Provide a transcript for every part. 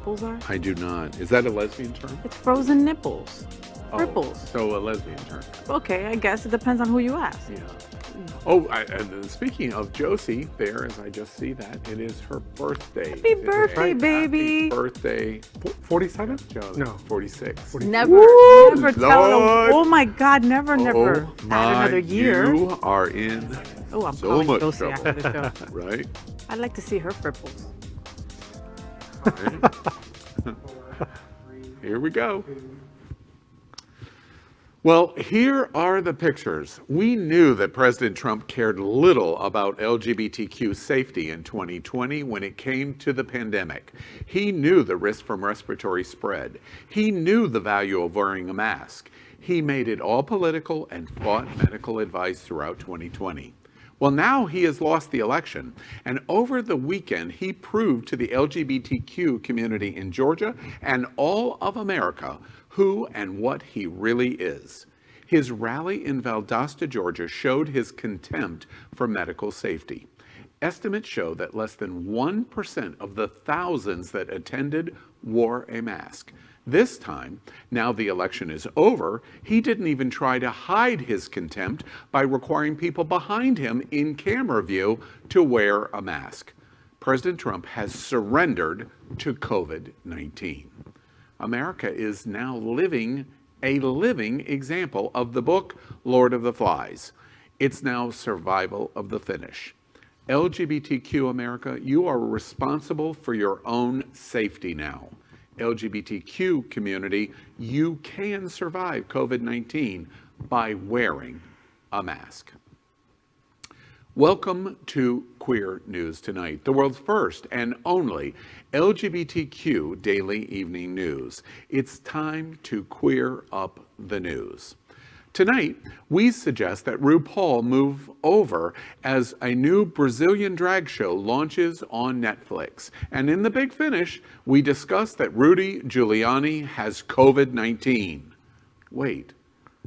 nipples are? I do not. Is that a lesbian term? It's frozen nipples. Oh, Ripples. so a lesbian term. Okay, I guess it depends on who you ask. Yeah. Oh, and speaking of Josie, there, as I just see that, it is her birthday. Happy birthday, baby. Happy birthday. 47? Josie. No. 46. Never, Woo, never tell Lord. them. Oh my God, never add Oh, another year. You are in Oh, I'm so calling much Josie trouble. after the show. Right? I'd like to see her fripples. Right? Here we go. Well, here are the pictures. We knew that President Trump cared little about LGBTQ safety in 2020 when it came to the pandemic. He knew the risk from respiratory spread. He knew the value of wearing a mask. He made it all political and fought medical advice throughout 2020. Well, now he has lost the election, and over the weekend, he proved to the LGBTQ community in Georgia and all of America who and what he really is. His rally in Valdosta, Georgia showed his contempt for medical safety. Estimates show that less than 1% of the thousands that attended wore a mask. This time, now the election is over, he didn't even try to hide his contempt by requiring people behind him in camera view to wear a mask. President Trump has surrendered to COVID-19. America is now living a living example of the book Lord of the Flies. It's now survival of the fittest. LGBTQ America, you are responsible for your own safety now. LGBTQ community, you can survive COVID-19 by wearing a mask. Welcome to Queer News Tonight, the world's first and only LGBTQ daily evening news. It's time to queer up the news. Tonight, we suggest that RuPaul move over as a new Brazilian drag show launches on Netflix. And in the big finish, we discuss that Rudy Giuliani has COVID-19. Wait,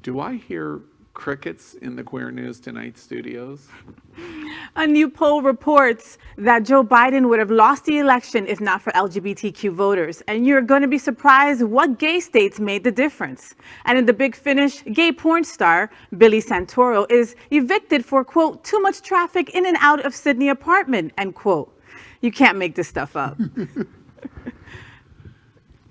do I hear crickets in the Queer News Tonight studios? A new poll reports that Joe Biden would have lost the election if not for LGBTQ voters. And you're going to be surprised what gay states made the difference. And in the big finish, gay porn star Billy Santoro is evicted for, quote, too much traffic in and out of Sydney apartment, end quote. You can't make this stuff up.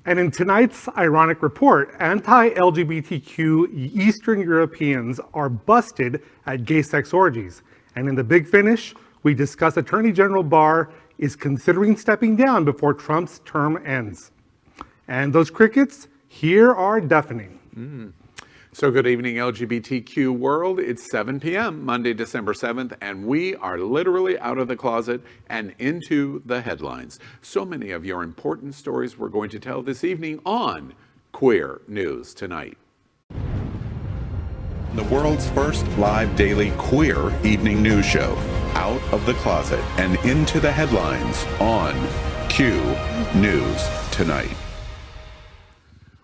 And in tonight's ironic report, anti-LGBTQ Eastern Europeans are busted at gay sex orgies. And in the big finish, we discuss Attorney General Barr is considering stepping down before Trump's term ends. And those crickets here are deafening. So good evening, LGBTQ world. It's 7 p.m. Monday, December 7th, and we are literally out of the closet and into the headlines. So many of your important stories we're going to tell this evening on Queer News Tonight. The world's first live daily queer evening news show, Out of the Closet and Into the Headlines on Q News Tonight.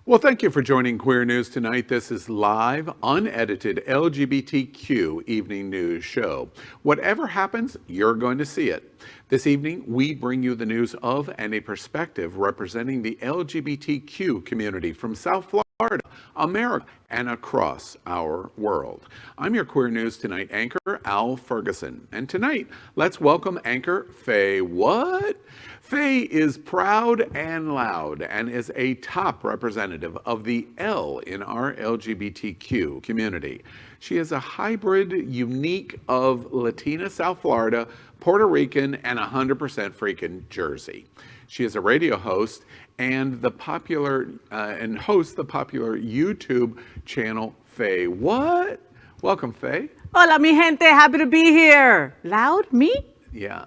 Well, thank you for joining Queer News Tonight. This is live, unedited LGBTQ evening news show. Whatever happens, you're going to see it. This evening, we bring you the news of and a perspective representing the LGBTQ community from South Florida, America, and across our world. I'm your Queer News Tonight anchor, Al Ferguson. And tonight, let's welcome anchor Faye What? Faye is proud and loud and is a top representative of the L in our LGBTQ community. She is a hybrid, unique of Latina South Florida, Puerto Rican, and 100% freaking Jersey. She is a radio host and hosts the popular YouTube channel Faye What? Welcome, Faye. Hola, mi gente. Happy to be here. Loud? Me? Yeah.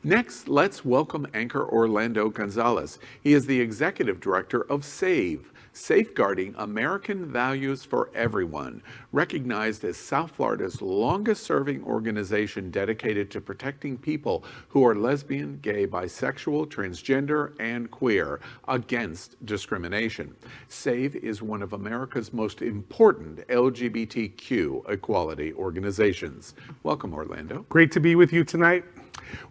Next, let's welcome anchor Orlando Gonzalez. He is the executive director of SAVE, Safeguarding American Values for Everyone, recognized as South Florida's longest-serving organization dedicated to protecting people who are lesbian, gay, bisexual, transgender, and queer against discrimination. SAVE is one of America's most important LGBTQ equality organizations. Welcome, Orlando. Great to be with you tonight.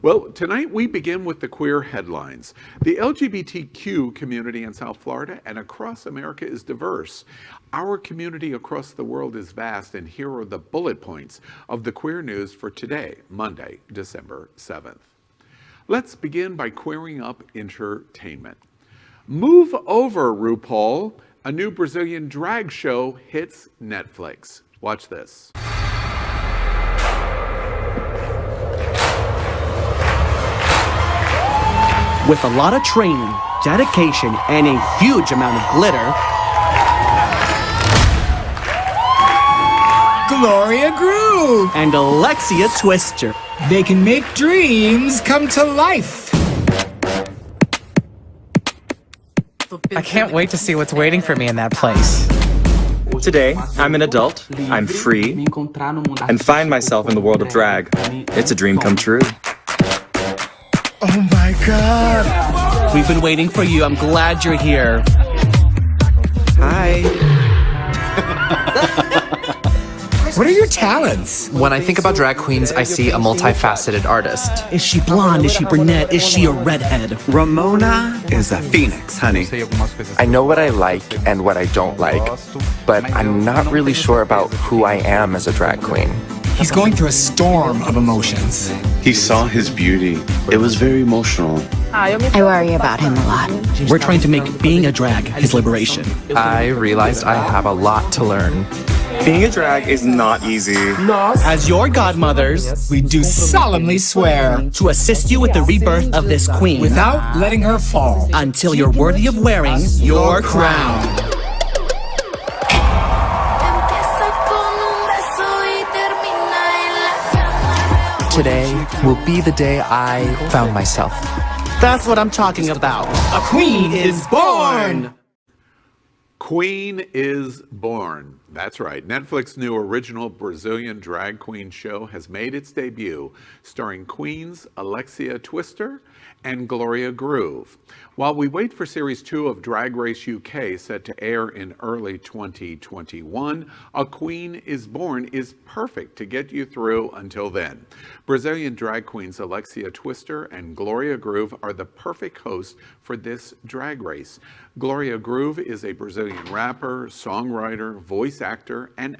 Well, tonight we begin with the queer headlines. The LGBTQ community in South Florida and across America is diverse. Our community across the world is vast, and here are the bullet points of the queer news for today, Monday, December 7th. Let's begin by queering up entertainment. Move over, RuPaul. A new Brazilian drag show hits Netflix. Watch this. With a lot of training, dedication, and a huge amount of glitter, Gloria Groove! and Alexia Twister. They can make dreams come to life. I can't wait to see what's waiting for me in that place. Today, I'm an adult, I'm free, and find myself in the world of drag. It's a dream come true. Oh my god! We've been waiting for you. I'm glad you're here. Hi. What are your talents? When I think about drag queens, I see a multifaceted artist. Is she blonde? Is she brunette? Is she a redhead? Ramona is a phoenix, honey. I know what I like and what I don't like, but I'm not really sure about who I am as a drag queen. He's going through a storm of emotions. He saw his beauty. It was very emotional. I worry about him a lot. We're trying to make being a drag his liberation. I realized I have a lot to learn. Being a drag is not easy. As your godmothers, We do solemnly swear, to assist you with the rebirth of this queen, without letting her fall, until you're worthy of wearing your crown. Today will be the day I found myself. That's what I'm talking about. a queen is born! Queen is Born. That's right. Netflix's new original Brazilian drag queen show has made its debut, starring Queens Alexia Twister and Gloria Groove. While we wait for Series 2 of Drag Race UK, set to air in early 2021, A Queen is Born is perfect to get you through until then. Brazilian drag queens Alexia Twister and Gloria Groove are the perfect hosts for this drag race. Gloria Groove is a Brazilian rapper, songwriter, voice actor, and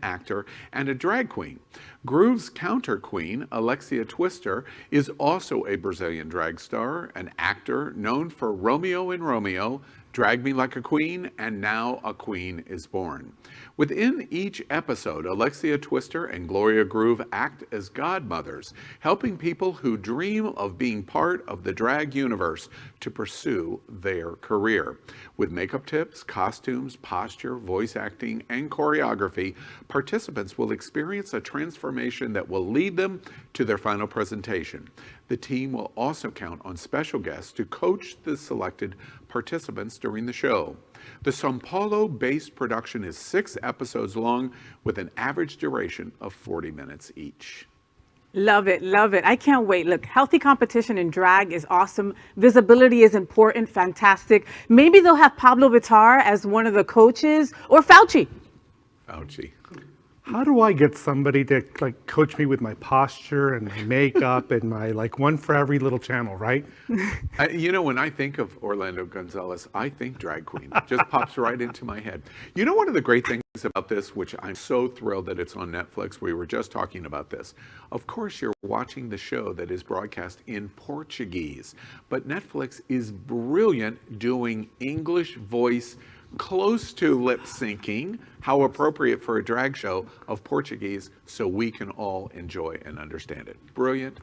a drag queen. Groove's counter queen, Alexia Twister, is also a Brazilian drag star, an actor known for Romeo and Romeo, Drag Me Like a Queen, and now A Queen is Born. Within each episode, Alexia Twister and Gloria Groove act as godmothers, helping people who dream of being part of the drag universe to pursue their career. With makeup tips, costumes, posture, voice acting, and choreography, participants will experience a transformation that will lead them to their final presentation. The team will also count on special guests to coach the selected participants during the show. The São Paulo-based production is 6 episodes long with an average duration of 40 minutes each. Love it, love it. I can't wait. Look, healthy competition in drag is awesome. Visibility is important, fantastic. Maybe they'll have Pablo Vittar as one of the coaches, or Fauci. Fauci. How do I get somebody to coach me with my posture and my makeup and my one for every little channel, right? You know, when I think of Orlando Gonzalez, I think drag queen. It just pops right into my head. You know, one of the great things about this, which I'm so thrilled that it's on Netflix, we were just talking about this. Of course, you're watching the show that is broadcast in Portuguese, but Netflix is brilliant doing English voice close to lip syncing, how appropriate for a drag show, of Portuguese, so we can all enjoy and understand it. Brilliant.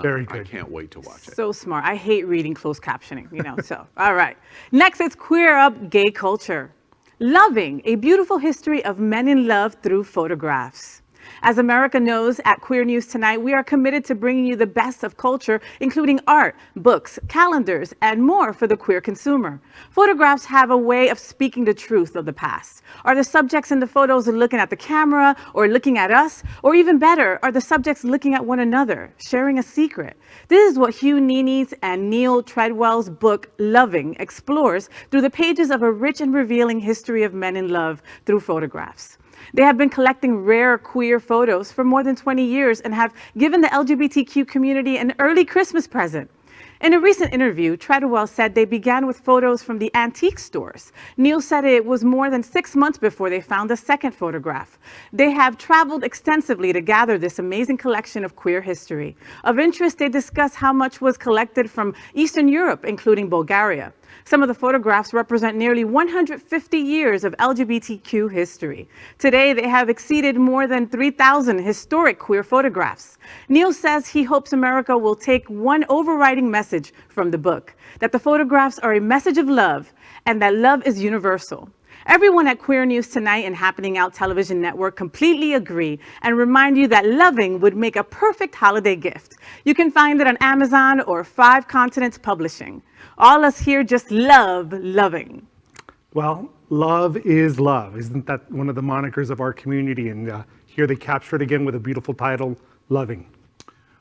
Very good. I can't wait to watch it. So smart. I hate reading closed captioning, so. All right. Next, it's Queer Up Gay Culture. Loving, a beautiful history of men in love through photographs. As America knows, at Queer News Tonight, we are committed to bringing you the best of culture, including art, books, calendars, and more for the queer consumer. Photographs have a way of speaking the truth of the past. Are the subjects in the photos looking at the camera or looking at us? Or even better, are the subjects looking at one another, sharing a secret? This is what Hugh Nini's and Neil Treadwell's book, Loving, explores through the pages of a rich and revealing history of men in love through photographs. They have been collecting rare queer photos for more than 20 years and have given the LGBTQ community an early Christmas present. In a recent interview, Treadwell said they began with photos from the antique stores. Neal said it was more than 6 months before they found a second photograph. They have traveled extensively to gather this amazing collection of queer history. Of interest, they discuss how much was collected from Eastern Europe, including Bulgaria. Some of the photographs represent nearly 150 years of LGBTQ history. Today, they have exceeded more than 3,000 historic queer photographs. Neal says he hopes America will take one overriding message from the book, that the photographs are a message of love and that love is universal. Everyone at Queer News Tonight and Happening Out Television Network completely agree and remind you that loving would make a perfect holiday gift. You can find it on Amazon or 5 Continents Publishing. All us here just love loving. Well, love is love. Isn't that one of the monikers of our community? And here they capture it again with a beautiful title, Loving.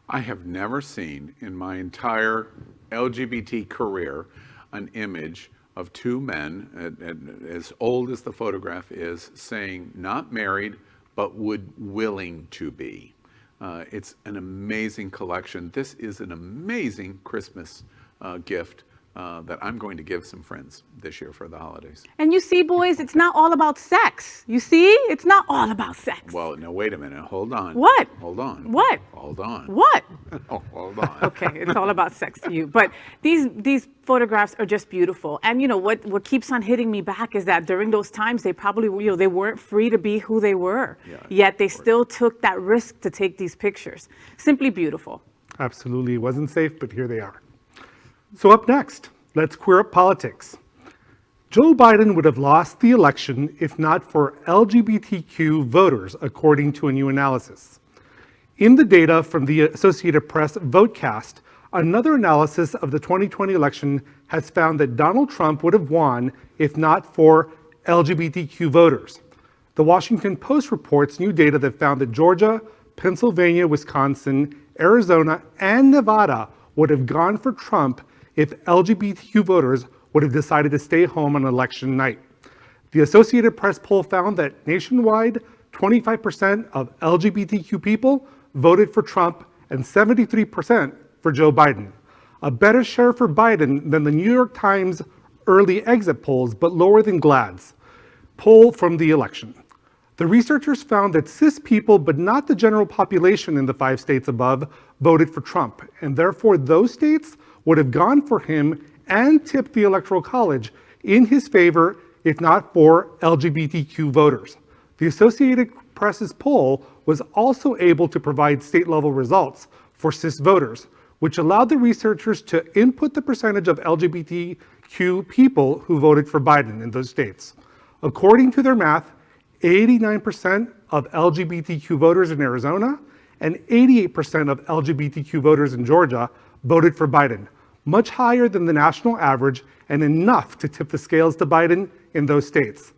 I have never seen in my entire LGBT career an image of 2 men, as old as the photograph is, saying not married, but willing to be. It's an amazing collection. This is an amazing Christmas gift that I'm going to give some friends this year for the holidays. And you see, boys, it's not all about sex. You see? It's not all about sex. Well, no, wait a minute. Hold on. What? Hold on. What? Hold on. What? Oh, hold on. Okay, it's all about sex to you. But these photographs are just beautiful. And you know what keeps on hitting me back is that during those times they probably they weren't free to be who they were. Yeah, yet they still took that risk to take these pictures. Simply beautiful. Absolutely. It wasn't safe, but here they are. So up next, let's queer up politics. Joe Biden would have lost the election if not for LGBTQ voters, according to a new analysis. In the data from the Associated Press Votecast, another analysis of the 2020 election has found that Donald Trump would have won if not for LGBTQ voters. The Washington Post reports new data that found that Georgia, Pennsylvania, Wisconsin, Arizona, and Nevada would have gone for Trump if LGBTQ voters would have decided to stay home on election night. The Associated Press poll found that nationwide, 25% of LGBTQ people voted for Trump and 73% for Joe Biden. A better share for Biden than the New York Times early exit polls, but lower than GLAAD's poll from the election. The researchers found that cis people, but not the general population in the 5 states above, voted for Trump, and therefore those states would have gone for him and tipped the Electoral College in his favor if not for LGBTQ voters. The Associated Press's poll was also able to provide state-level results for cis voters, which allowed the researchers to input the percentage of LGBTQ people who voted for Biden in those states. According to their math, 89% of LGBTQ voters in Arizona and 88% of LGBTQ voters in Georgia voted for Biden, much higher than the national average and enough to tip the scales to Biden in those states.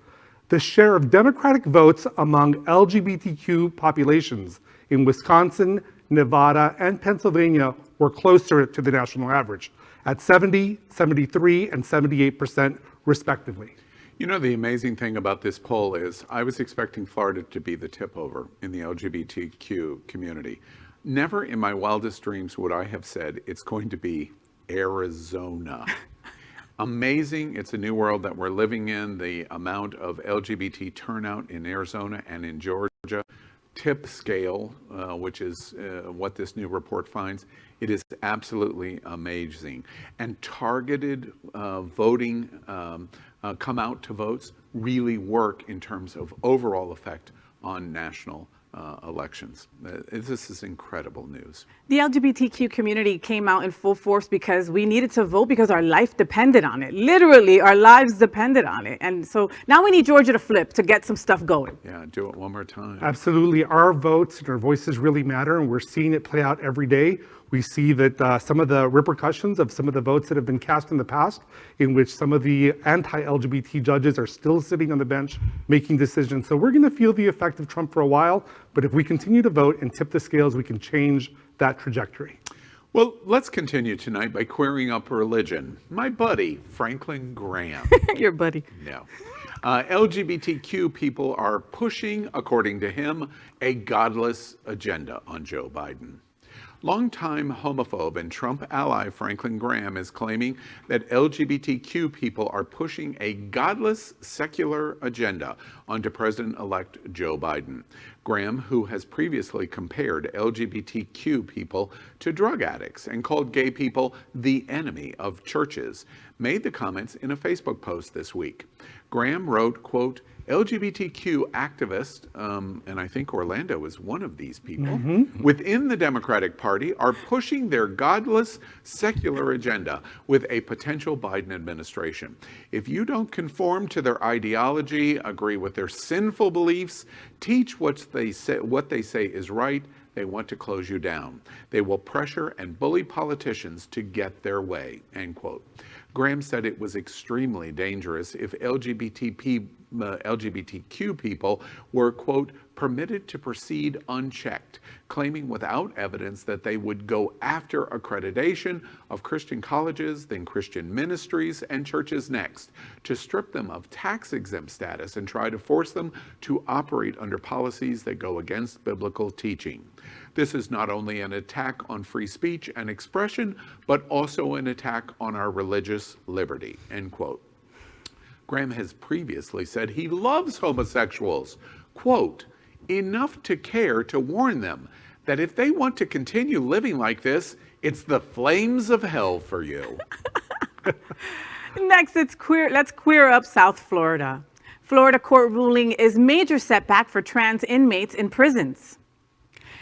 The share of Democratic votes among LGBTQ populations in Wisconsin, Nevada, and Pennsylvania were closer to the national average at 70, 73, and 78% respectively. You know, the amazing thing about this poll is I was expecting Florida to be the tip over in the LGBTQ community. Never in my wildest dreams would I have said it's going to be Arizona. Amazing. It's a new world that we're living in. The amount of LGBT turnout in Arizona and in Georgia. Tip scale, which is what this new report finds, it is absolutely amazing. And targeted voting, come out to votes, really work in terms of overall effect on national elections. This is incredible news. The LGBTQ community came out in full force because we needed to vote because our life depended on it. Literally, our lives depended on it. And so now we need Georgia to flip to get some stuff going. Yeah, do it one more time. Absolutely. Our votes and our voices really matter, and we're seeing it play out every day. We see that some of the repercussions of some of the votes that have been cast in the past, in which some of the anti-LGBT judges are still sitting on the bench making decisions. So we're going to feel the effect of Trump for a while, but if we continue to vote and tip the scales, we can change that trajectory. Well, let's continue tonight by queering up religion. My buddy, Franklin Graham. Your buddy. No. LGBTQ people are pushing, according to him, a godless agenda on Joe Biden. Longtime homophobe and Trump ally Franklin Graham is claiming that LGBTQ people are pushing a godless secular agenda onto President-elect Joe Biden. Graham, who has previously compared LGBTQ people to drug addicts and called gay people the enemy of churches, made the comments in a Facebook post this week. Graham wrote, quote, LGBTQ activists, and I think Orlando is one of these people, within the Democratic Party are pushing their godless secular agenda with a potential Biden administration. If you don't conform to their ideology, agree with their sinful beliefs, teach what they say is right, they want to close you down. They will pressure and bully politicians to get their way, end quote. Graham said it was extremely dangerous if LGBTQ people were, quote, permitted to proceed unchecked, claiming without evidence that they would go after accreditation of Christian colleges, then Christian ministries and churches next, to strip them of tax-exempt status and try to force them to operate under policies that go against biblical teaching. This is not only an attack on free speech and expression, but also an attack on our religious liberty, end quote. Graham has previously said he loves homosexuals, quote, enough to care to warn them that if they want to continue living like this, it's the flames of hell for you. Next, let's queer up South Florida. Florida court ruling is major setback for trans inmates in prisons.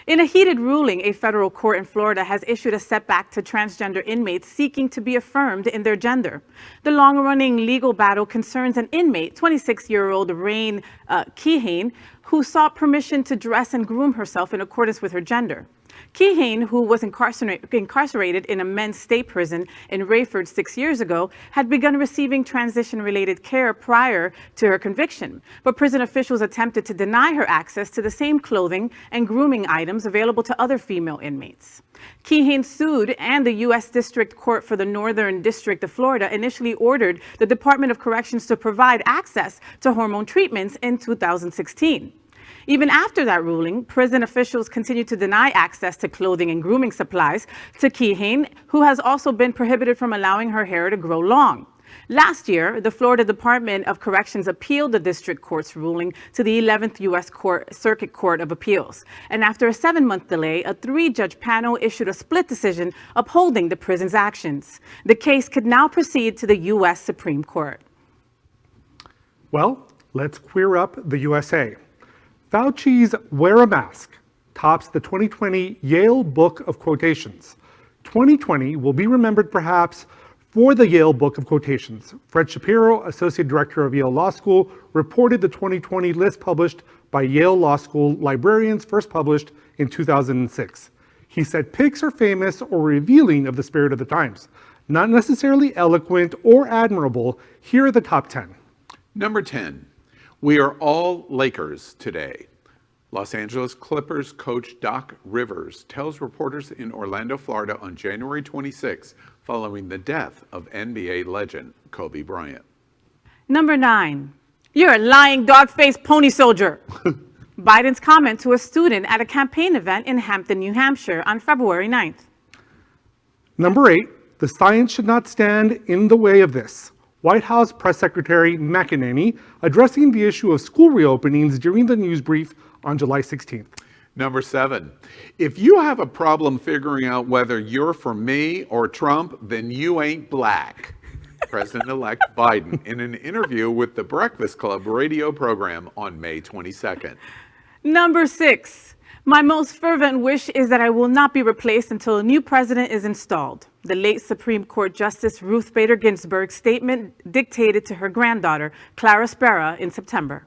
In a heated ruling, a federal court in Florida has issued a setback to transgender inmates seeking to be affirmed in their gender. The long-running legal battle concerns an inmate, 26-year-old Rain Kehane, who sought permission to dress and groom herself in accordance with her gender. Kehane, who was incarcerated in a men's state prison in Rayford 6 years ago, had begun receiving transition-related care prior to her conviction, but prison officials attempted to deny her access to the same clothing and grooming items available to other female inmates. Kehane sued, and the U.S. District Court for the Northern District of Florida initially ordered the Department of Corrections to provide access to hormone treatments in 2016. Even after that ruling, prison officials continued to deny access to clothing and grooming supplies to Kehane, who has also been prohibited from allowing her hair to grow long. Last year, the Florida Department of Corrections appealed the district court's ruling to the 11th U.S. Circuit Court of Appeals. And after a 7-month delay, a 3-judge panel issued a split decision upholding the prison's actions. The case could now proceed to the U.S. Supreme Court. Well, let's queer up the USA. Fauci's Wear a Mask tops the 2020 Yale Book of Quotations. 2020 will be remembered perhaps for the Yale Book of Quotations. Fred Shapiro, Associate Director of Yale Law School, reported the 2020 list published by Yale Law School librarians, first published in 2006. He said pics are famous or revealing of the spirit of the times. Not necessarily eloquent or admirable, here are the top 10. Number 10. We are all Lakers today. Los Angeles Clippers coach Doc Rivers tells reporters in Orlando, Florida on January 26 following the death of NBA legend Kobe Bryant. Number 9. You're a lying dog-faced pony soldier. Biden's comment to a student at a campaign event in Hampton, New Hampshire on February 9th. Number 8. The science should not stand in the way of this. White House Press Secretary McEnany addressing the issue of school reopenings during the news brief on July 16th. Number 7, if you have a problem figuring out whether you're for me or Trump, then you ain't black. President-elect Biden in an interview with the Breakfast Club radio program on May 22nd. Number 6, my most fervent wish is that I will not be replaced until a new president is installed. The late Supreme Court Justice Ruth Bader Ginsburg's statement dictated to her granddaughter, Clara Sparrow, in September.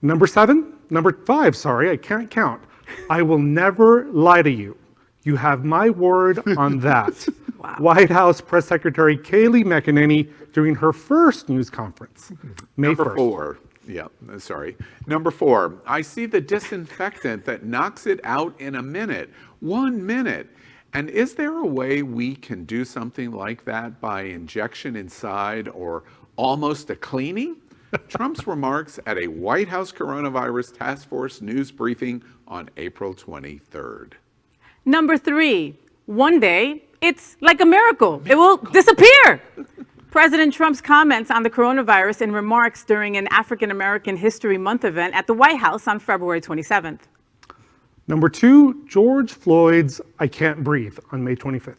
Number 5, sorry, I can't count. I will never lie to you. You have my word on that. Wow. White House Press Secretary Kayleigh McEnany during her first news conference, May 1st. Number 4. Yeah, sorry. Number 4, I see the disinfectant that knocks it out in a minute, 1 minute. And is there a way we can do something like that by injection inside or almost a cleaning? Trump's remarks at a White House coronavirus task force news briefing on April 23rd. Number 3, one day, it's like a miracle. It will disappear. President Trump's comments on the coronavirus in remarks during an African American History Month event at the White House on February 27th. Number 2, George Floyd's I Can't Breathe on May 25th.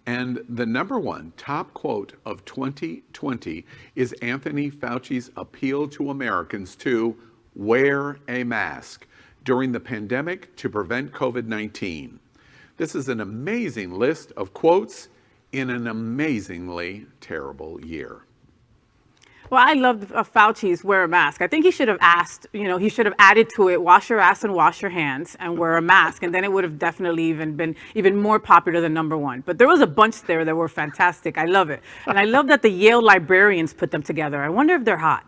And the number 1 top quote of 2020 is Anthony Fauci's appeal to Americans to wear a mask during the pandemic to prevent COVID-19. This is an amazing list of quotes in an amazingly terrible year. Well, I love Fauci's wear a mask. I think he should have asked, he should have added to it, wash your ass and wash your hands and wear a mask. And then it would have definitely even been even more popular than number 1. But there was a bunch there that were fantastic. I love it. And I love that the Yale librarians put them together. I wonder if they're hot.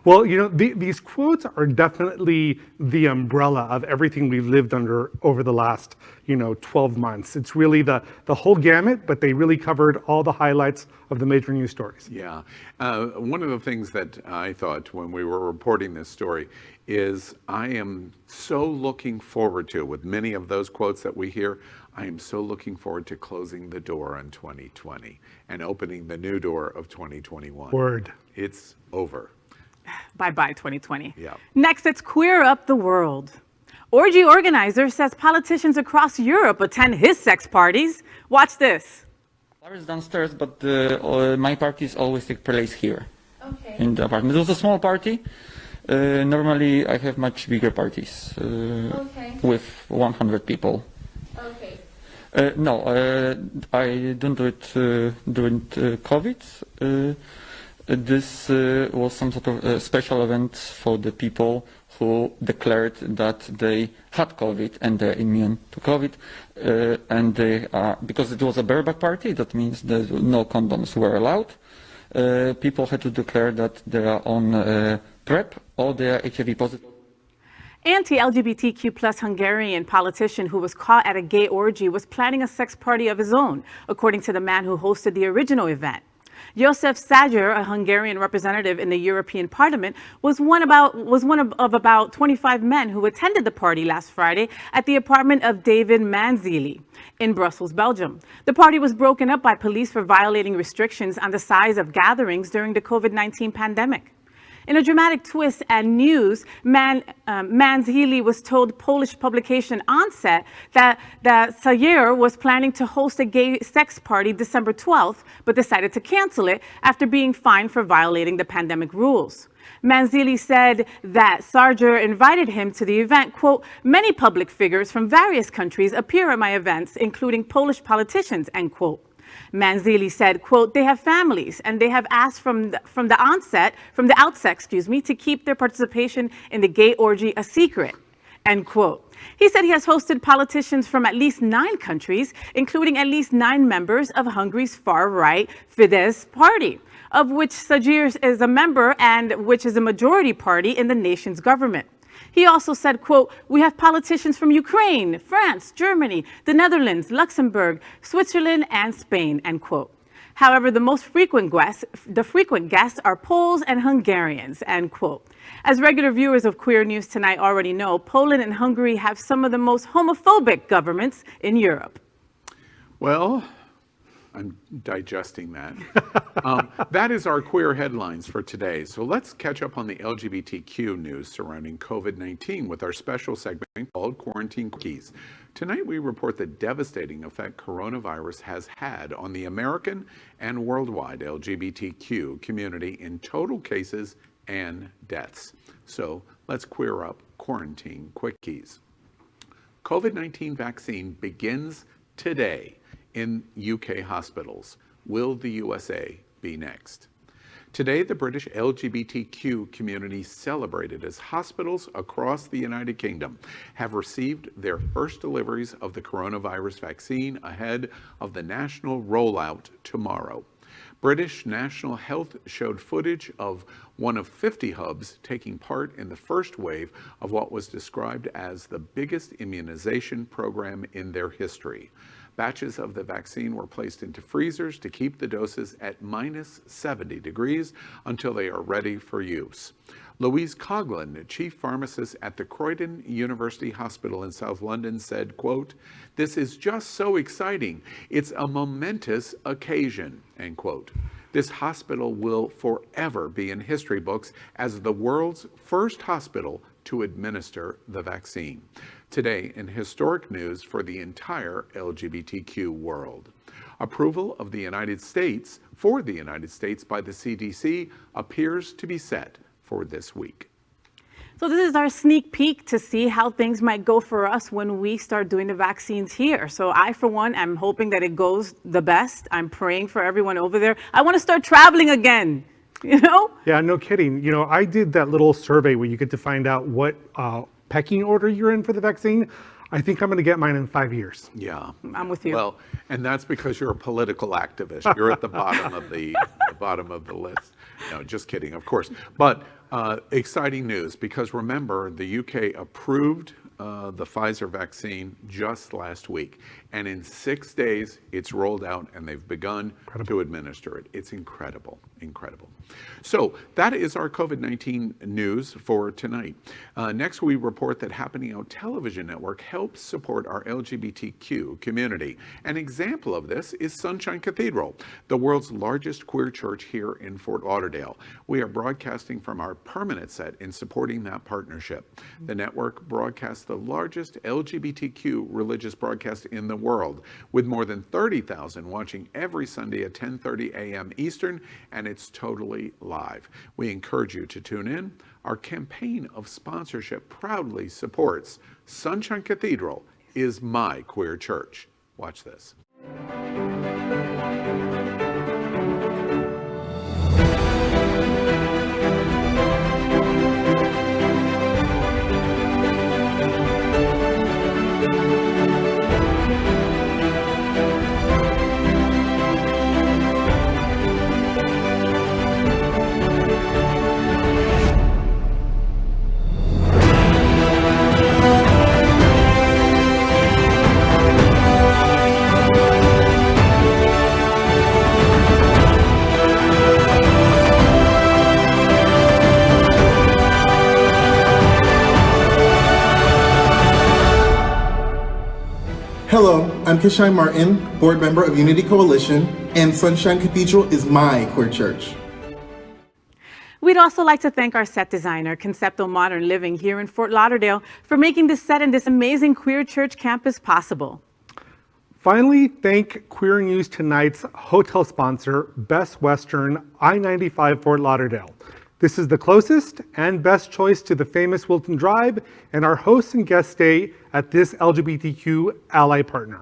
Well, these quotes are definitely the umbrella of everything we've lived under over the last, 12 months. It's really the whole gamut, but they really covered all the highlights of the major news stories. Yeah. One of the things that I thought when we were reporting this story is I am so looking forward to, with many of those quotes that we hear, I am so looking forward to closing the door on 2020 and opening the new door of 2021. Word. It's over. Bye-bye, 2020. Yeah. Next, it's Queer Up the World. Orgy organizer says politicians across Europe attend his sex parties. Watch this. Bar is downstairs, but my parties always take place here. Okay. In the apartment. It was a small party. Normally, I have much bigger parties with 100 people. Okay. No, I don't do it during COVID. This was some sort of special event for the people who declared that they had COVID and they're immune to COVID. And they are, because it was a bareback party, that means that no condoms were allowed. People had to declare that they are on PrEP or they are HIV positive. Anti-LGBTQ plus Hungarian politician who was caught at a gay orgy was planning a sex party of his own, according to the man who hosted the original event. Josef Szájer, a Hungarian representative in the European Parliament, was one of about 25 men who attended the party last Friday at the apartment of David Manzili in Brussels, Belgium. The party was broken up by police for violating restrictions on the size of gatherings during the COVID-19 pandemic. In a dramatic twist and news, Manzili was told Polish publication Onset that Szájer was planning to host a gay sex party December 12th, but decided to cancel it after being fined for violating the pandemic rules. Manzili said that Szájer invited him to the event, quote, "Many public figures from various countries appear at my events, including Polish politicians," end quote. Manzili said, quote, "They have families and they have asked from the outset, to keep their participation in the gay orgy a secret," end quote. He said he has hosted politicians from at least 9 countries, including at least 9 members of Hungary's far-right Fidesz party, of which Szájer is a member and which is a majority party in the nation's government. He also said, quote, "We have politicians from Ukraine, France, Germany, the Netherlands, Luxembourg, Switzerland, and Spain," end quote. However, the frequent guests are Poles and Hungarians, end quote. As regular viewers of Queer News Tonight already know, Poland and Hungary have some of the most homophobic governments in Europe. Well, I'm digesting that. That is our queer headlines for today. So let's catch up on the LGBTQ news surrounding COVID-19 with our special segment called Quarantine Quickies. Tonight we report the devastating effect coronavirus has had on the American and worldwide LGBTQ community in total cases and deaths. So let's queer up Quarantine Quickies. COVID-19 vaccine begins today in UK hospitals. Will the USA be next? Today, the British LGBTQ community celebrated as hospitals across the United Kingdom have received their first deliveries of the coronavirus vaccine ahead of the national rollout tomorrow. British National Health showed footage of one of 50 hubs taking part in the first wave of what was described as the biggest immunization program in their history. Batches of the vaccine were placed into freezers to keep the doses at -70 degrees until they are ready for use. Louise Coughlin, chief pharmacist at the Croydon University Hospital in South London, said, quote, "This is just so exciting. It's a momentous occasion," end quote. This hospital will forever be in history books as the world's first hospital to administer the vaccine. Today, in historic news for the entire LGBTQ world. Approval of the United States by the CDC appears to be set for this week. So this is our sneak peek to see how things might go for us when we start doing the vaccines here. So I, for one, am hoping that it goes the best. I'm praying for everyone over there. I want to start traveling again, you know? Yeah, no kidding. You know, I did that little survey where you get to find out what pecking order you're in for the vaccine. I think I'm going to get mine in 5 years. Yeah, I'm with you. Well, and that's because you're a political activist. You're at the bottom of the bottom of the list. No, just kidding, of course. But exciting news, because remember, the UK approved the Pfizer vaccine just last week, and in 6 days it's rolled out and they've begun to administer it. It's incredible, incredible. So that is our COVID-19 news for tonight. Next, we report that Happening Out Television Network helps support our LGBTQ community. An example of this is Sunshine Cathedral, the world's largest queer church here in Fort Lauderdale. We are broadcasting from our permanent set in supporting that partnership. The network broadcasts the largest LGBTQ religious broadcast in the world, with more than 30,000 watching every Sunday at 10:30 a.m. Eastern, and it's totally live. We encourage you to tune in. Our campaign of sponsorship proudly supports Sunshine Cathedral is my queer church. Watch this. Hello, I'm Kishai Martin, board member of Unity Coalition, and Sunshine Cathedral is my queer church. We'd also like to thank our set designer, Concepto Modern Living here in Fort Lauderdale, for making this set and this amazing queer church campus possible. Finally, thank Queer News Tonight's hotel sponsor, Best Western, I-95 Fort Lauderdale. This is the closest and best choice to the famous Wilton Drive and our host and guest stay at this LGBTQ ally partner.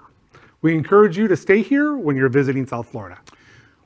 We encourage you to stay here when you're visiting South Florida.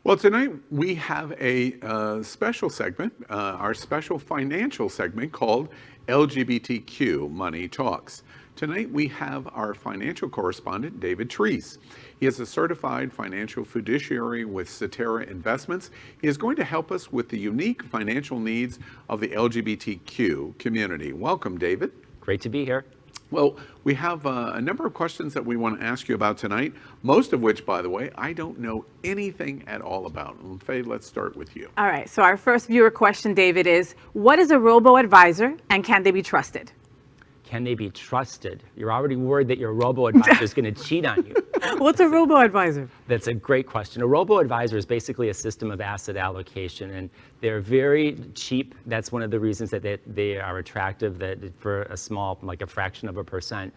Well, tonight we have a special segment, our special financial segment called LGBTQ Money Talks. Tonight we have our financial correspondent, David Treese. He is a certified financial fiduciary with Cetera Investments. He is going to help us with the unique financial needs of the LGBTQ community. Welcome, David. Great to be here. Well, we have a number of questions that we want to ask you about tonight, most of which, by the way, I don't know anything at all about. Faye, let's start with you. All right, so our first viewer question, David, is what is a robo-advisor and can they be trusted? Can they be trusted? You're already worried that your robo-advisor is going to cheat on you. What's a robo-advisor? That's a great question. A robo-advisor is basically a system of asset allocation, and they're very cheap. That's one of the reasons that they are attractive, that for a small, like a fraction of a percent,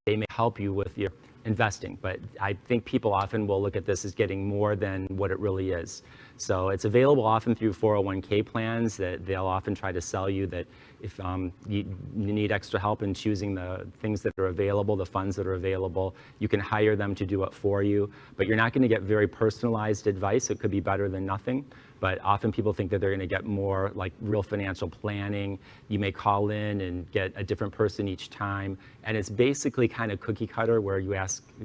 they may help you with your investing. But I think people often will look at this as getting more than what it really is. So it's available often through 401k plans that they'll often try to sell you that if you need extra help in choosing the things that are available, the funds that are available, you can hire them to do it for you. But you're not going to get very personalized advice. It could be better than nothing. But often people think that they're going to get more like real financial planning. You may call in and get a different person each time. And it's basically kind of cookie cutter where you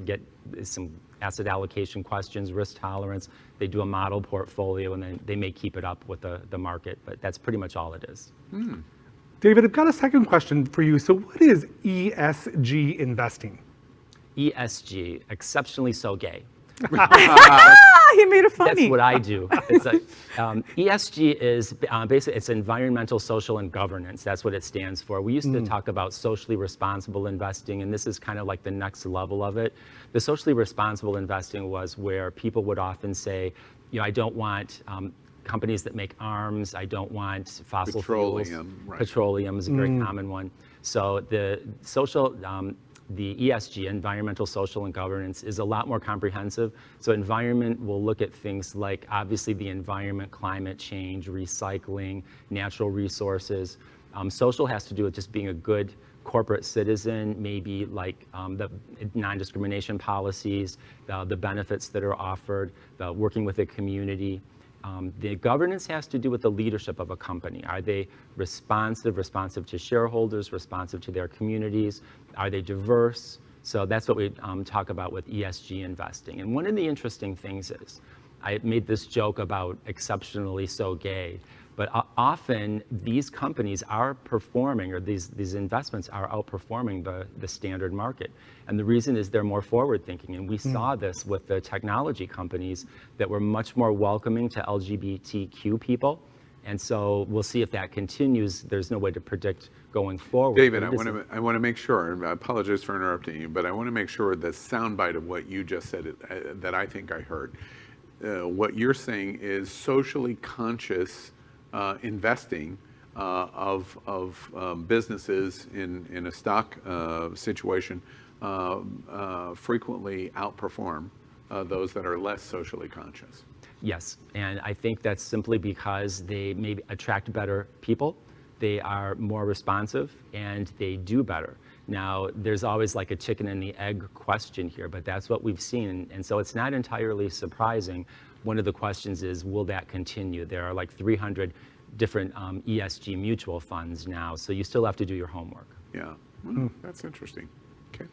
get some asset allocation questions, risk tolerance. They do a model portfolio, and then they may keep it up with the market, but that's pretty much all it is. David, I've got a second question for you. So what is ESG investing? ESG, exceptionally so gay. He made it funny. That's what I do. It's like, ESG is basically, it's environmental, social, and governance. That's what it stands for. We used to talk about socially responsible investing, and this is kind of like the next level of it. The socially responsible investing was where people would often say, I don't want companies that make arms. I don't want fossil fuels. Right. Petroleum is a very common one. So the social, the ESG, environmental, social, and governance, is a lot more comprehensive. So environment will look at things like, obviously, the environment, climate change, recycling, natural resources. Social has to do with just being a good corporate citizen, maybe like the non-discrimination policies, the benefits that are offered, working with the community. The governance has to do with the leadership of a company. Are they responsive to shareholders, responsive to their communities? Are they diverse? So that's what we talk about with ESG investing. And one of the interesting things is, I made this joke about exceptionally so gay, but often these companies are performing, or these investments are outperforming the standard market. And the reason is they're more forward thinking. And we saw this with the technology companies that were much more welcoming to LGBTQ people. And so we'll see if that continues. There's no way to predict going forward. David, I want to make sure, and I apologize for interrupting you, but I want to make sure the soundbite of what you just said that I think I heard. What you're saying is socially conscious investing of businesses in a stock situation frequently outperform those that are less socially conscious. Yes, and I think that's simply because they maybe attract better people, they are more responsive, and they do better. Now, there's always like a chicken and the egg question here, but that's what we've seen, and so it's not entirely surprising. One of the questions is, will that continue? There are like 300 different ESG mutual funds now, so you still have to do your homework. Yeah, that's interesting. Okay.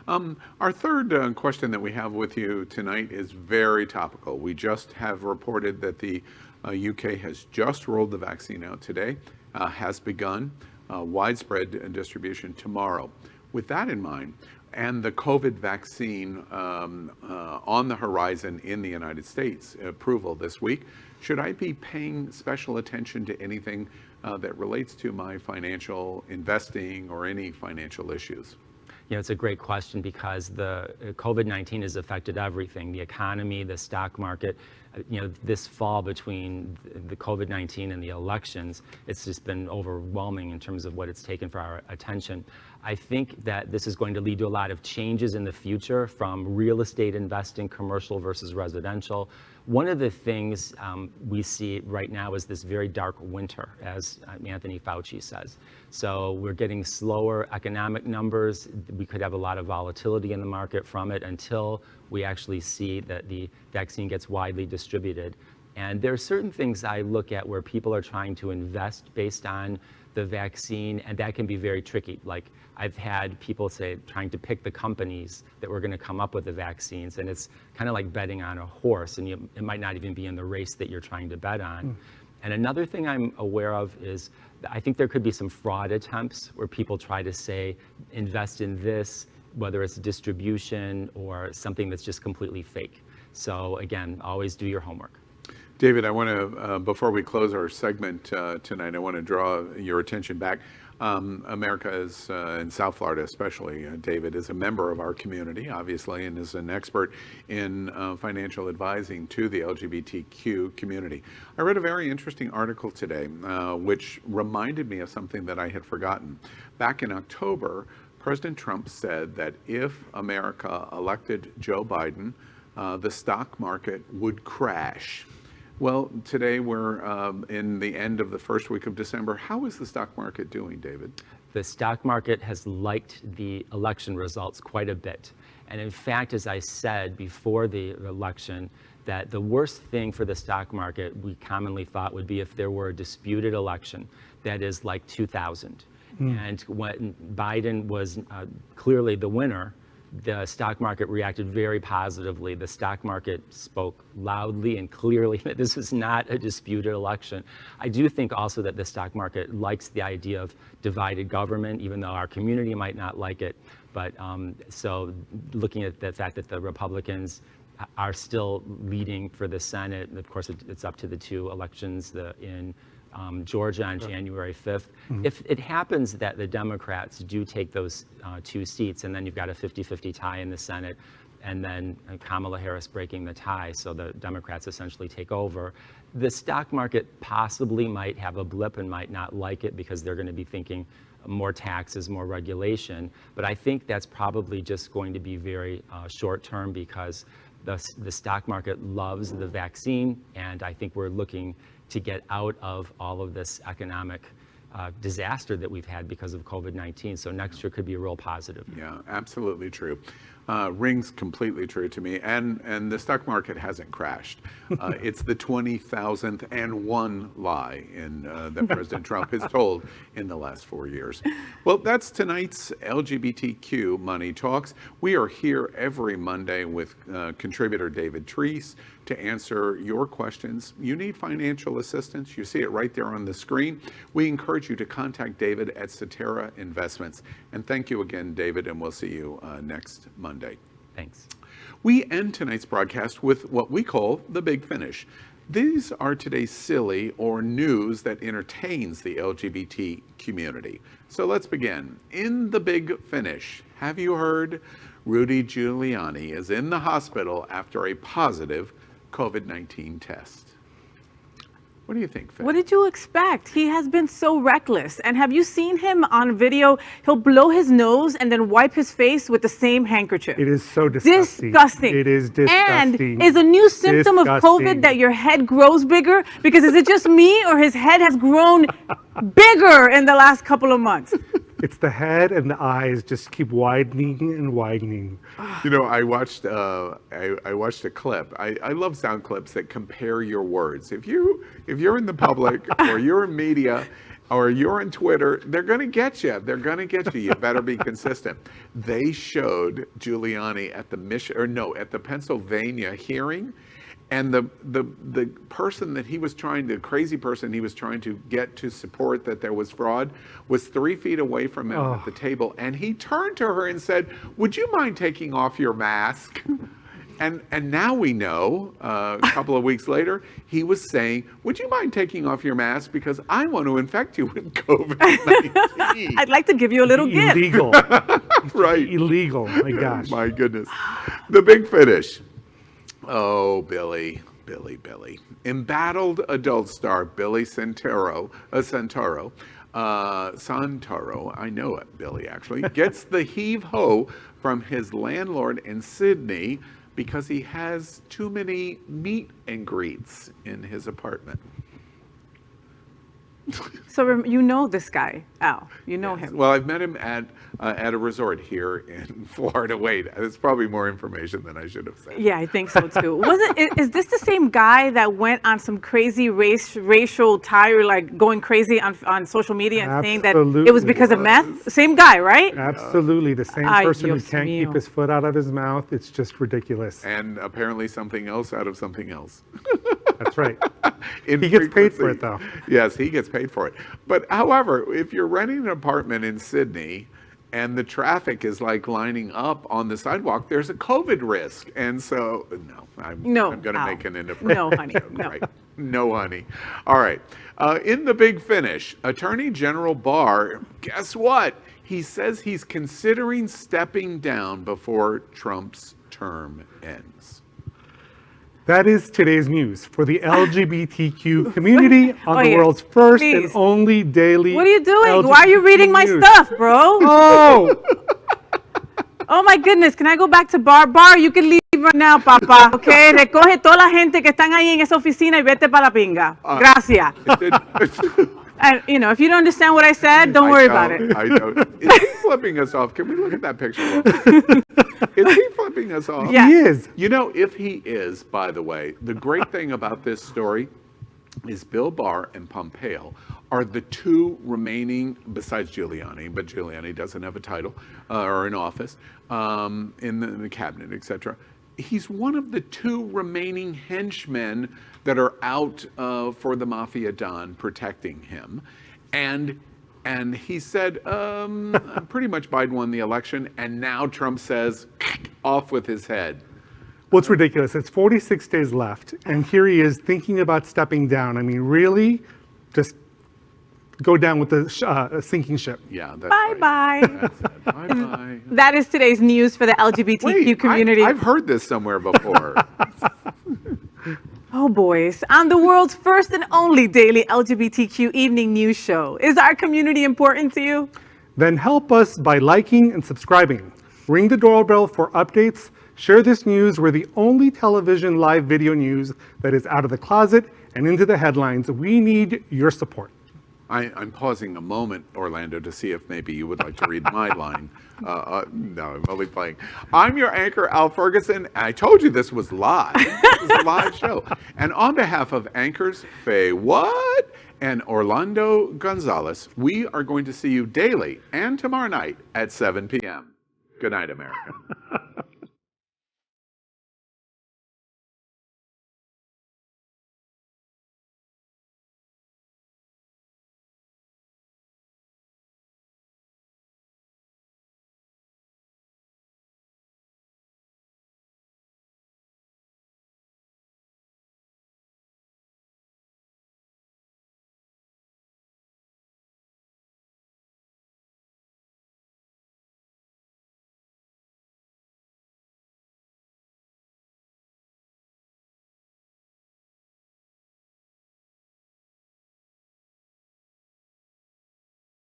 Our third question that we have with you tonight is very topical. We just have reported that the UK has just rolled the vaccine out today, has begun widespread distribution tomorrow. With that in mind, and the COVID vaccine on the horizon in the United States, approval this week, should I be paying special attention to anything that relates to my financial investing or any financial issues? It's a great question because the COVID-19 has affected everything, the economy, the stock market. This fall between the COVID-19 and the elections, it's just been overwhelming in terms of what it's taken for our attention. I think that this is going to lead to a lot of changes in the future, from real estate investing, commercial versus residential. One of the things we see right now is this very dark winter, as Anthony Fauci says. So we're getting slower economic numbers. We could have a lot of volatility in the market from it until we actually see that the vaccine gets widely distributed. And there are certain things I look at where people are trying to invest based on the vaccine, and that can be very tricky. Like, I've had people say, trying to pick the companies that were going to come up with the vaccines, and it's kind of like betting on a horse, and it might not even be in the race that you're trying to bet on. And another thing I'm aware of is, I think there could be some fraud attempts where people try to say, invest in this, whether it's distribution or something that's just completely fake. So again, always do your homework. David, I want to, before we close our segment tonight, I want to draw your attention back. America is, in South Florida especially, David, is a member of our community, obviously, and is an expert in financial advising to the LGBTQ community. I read a very interesting article today, which reminded me of something that I had forgotten. Back in October, President Trump said that if America elected Joe Biden, the stock market would crash. Well, today we're in the end of the first week of December. How is the stock market doing, David? The stock market has liked the election results quite a bit. And in fact, as I said before the election, that the worst thing for the stock market we commonly thought would be if there were a disputed election, that is like 2000. And when Biden was clearly the winner, the stock market reacted very positively. The stock market spoke loudly and clearly that this was not a disputed election. I do think also that the stock market likes the idea of divided government, even though our community might not like it. But so looking at the fact that the Republicans are still leading for the Senate, and of course it's up to the two elections in Georgia on January 5th. If it happens that the Democrats do take those 2 seats, and then you've got a 50-50 tie in the Senate, and then Kamala Harris breaking the tie, so the Democrats essentially take over, the stock market possibly might have a blip and might not like it because they're going to be thinking more taxes, more regulation. But I think that's probably just going to be very short term because the stock market loves the vaccine, and I think we're looking to get out of all of this economic disaster that we've had because of COVID-19. So next year could be a real positive. Yeah, absolutely true. Rings completely true to me. And the stock market hasn't crashed. It's the 20,000th and one lie that President Trump has told in the last 4 years. Well, that's tonight's LGBTQ Money Talks. We are here every Monday with contributor David Treese to answer your questions. You need financial assistance, you see it right there on the screen. We encourage you to contact David at Cetera Investments. And thank you again, David, and we'll see you next Monday. Thanks. We end tonight's broadcast with what we call the Big Finish. These are today's silly or news that entertains the LGBT community. So let's begin. In the Big Finish, have you heard Rudy Giuliani is in the hospital after a positive COVID-19 test? What do you think, Faye? What did you expect? He has been so reckless. And have you seen him on video? He'll blow his nose and then wipe his face with the same handkerchief. It is so disgusting. Disgusting. It is disgusting. And is a new symptom of COVID that your head grows bigger? Because is it just me, or his head has grown bigger in the last couple of months? It's the head and the eyes just keep widening and widening. You know, I watched a clip. I love sound clips that compare your words. If you're in the public or you're in media or you're on Twitter, they're going to get you. They're going to get you. You better be consistent. They showed Giuliani at the Pennsylvania hearing. And the person that he was crazy person he was trying to get to support that there was fraud was 3 feet away from him at the table. And he turned to her and said, "Would you mind taking off your mask?" And now we know, a couple of weeks later, he was saying, "Would you mind taking off your mask because I want to infect you with COVID-19. I'd like to give you a little gift." Illegal. Right. Illegal. My gosh. My goodness. The Big Finish. Oh, Billy. Embattled adult star Billy Santoro, I know it, Billy actually, gets the heave-ho from his landlord in Sydney because he has too many meet and greets in his apartment. So you know this guy, Al. You know him. Well, I've met him at a resort here in Florida. Wait, that's probably more information than I should have said. Yeah, I think so too. Is this the same guy that went on some crazy racial tire, like going crazy on social media and saying that it was because of meth? Same guy, right? Absolutely. The same person who can't keep his foot out of his mouth. It's just ridiculous. And apparently something else out of something else. That's right. He gets paid for it, though. Yes, he gets paid for it. But however, if you're renting an apartment in Sydney and the traffic is like lining up on the sidewalk, there's a COVID risk. And so, I'm going to make an inappropriate No, honey. No. Right. No, honey. All right. In the Big Finish, Attorney General Barr, guess what? He says he's considering stepping down before Trump's term ends. That is today's news for the LGBTQ community on the world's first and only daily. What are you doing? LGBT Why are you reading my news. stuff, bro? Oh! Oh my goodness, can I go back to Bar? Bar, you can leave right now, papa. Okay, recoge toda la gente que están ahí en esa oficina y vete para la pinga. Gracias. And, if you don't understand what I said, don't worry about it. I know. Is he flipping us off? Can we look at that picture? Is he flipping us off? Yeah. He is. If he is, by the way, the great thing about this story is Bill Barr and Pompeo are the two remaining, besides Giuliani, but Giuliani doesn't have a title or an office in the cabinet, etc. He's one of the two remaining henchmen that are out for the Mafia Don protecting him. And he said, pretty much Biden won the election, and now Trump says, off with his head. Well, it's ridiculous. It's 46 days left, and here he is thinking about stepping down. I mean, really? Just go down with the sinking ship. Yeah. Bye-bye. Bye-bye. That is today's news for the LGBTQ community. I've heard this somewhere before. Oh, boys. On the world's first and only daily LGBTQ evening news show. Is our community important to you? Then help us by liking and subscribing. Ring the doorbell for updates. Share this news. We're the only television live video news that is out of the closet and into the headlines. We need your support. I'm pausing a moment, Orlando, to see if maybe you would like to read my line. No, I'm only playing. I'm your anchor, Al Ferguson. And I told you this was live. This is a live show. And on behalf of anchors Faye What and Orlando Gonzalez, we are going to see you daily and tomorrow night at 7 p.m. Good night, America.